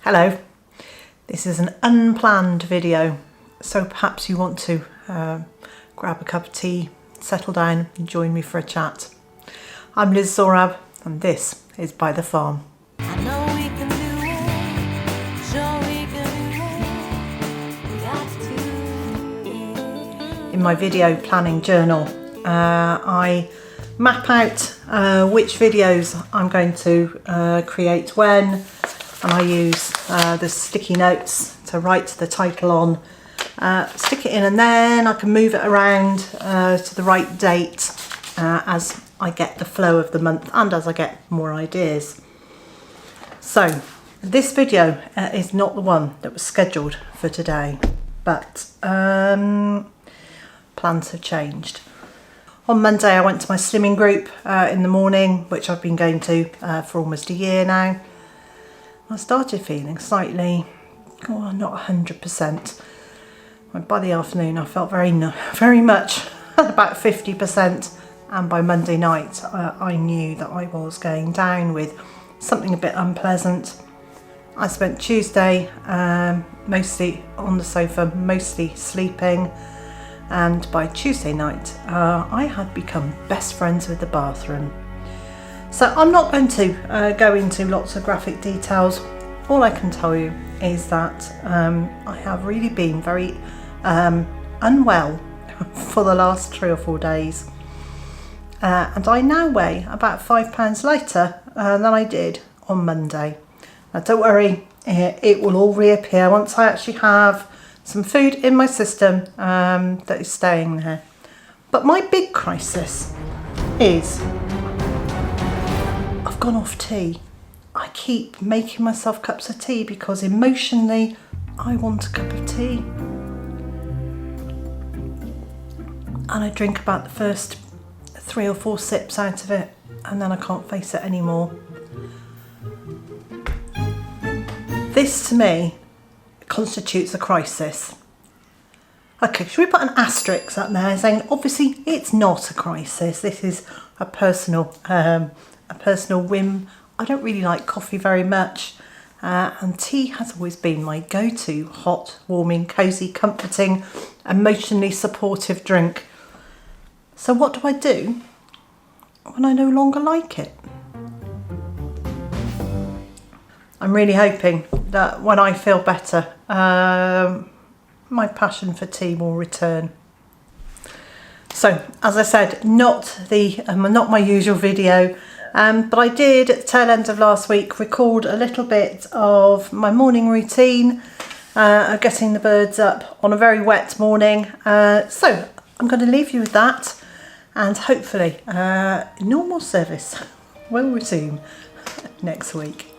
Hello, this is an unplanned video, so perhaps you want to grab a cup of tea, settle down and join me for a chat. I'm Liz Zorab and this is Byther Farm. In my video planning journal, I map out which videos I'm going to create when, and I use the sticky notes to write the title on, stick it in, and then I can move it around to the right date as I get the flow of the month and as I get more ideas. So this video is not the one that was scheduled for today, but plans have changed. On Monday I went to my slimming group in the morning, which I've been going to for almost a year now. I started feeling slightly, not 100%. By the afternoon I felt very much about 50%, and by Monday night I knew that I was going down with something a bit unpleasant. I spent Tuesday mostly on the sofa, mostly sleeping, and by Tuesday night I had become best friends with the bathroom. So I'm not going to go into lots of graphic details. All I can tell you is that I have really been very unwell for the last 3 or 4 days, and I now weigh about 5 pounds lighter than I did on Monday. Now don't worry, it will all reappear once I actually have some food in my system that is staying there. But my big crisis is I've gone off tea. I keep making myself cups of tea because emotionally I want a cup of tea. And I drink about the first 3 or 4 sips out of it, and then I can't face it anymore. This to me constitutes a crisis. Okay, should we put an asterisk up there saying obviously it's not a crisis. This is a personal whim. I don't really like coffee very much, and tea has always been my go-to hot, warming, cosy, comforting, emotionally supportive drink. So what do I do when I no longer like it? I'm really hoping that when I feel better, my passion for tea will return. So, as I said, not my usual video, but I did at the tail end of last week record a little bit of my morning routine, getting the birds up on a very wet morning. So I'm going to leave you with that, and hopefully normal service will resume next week.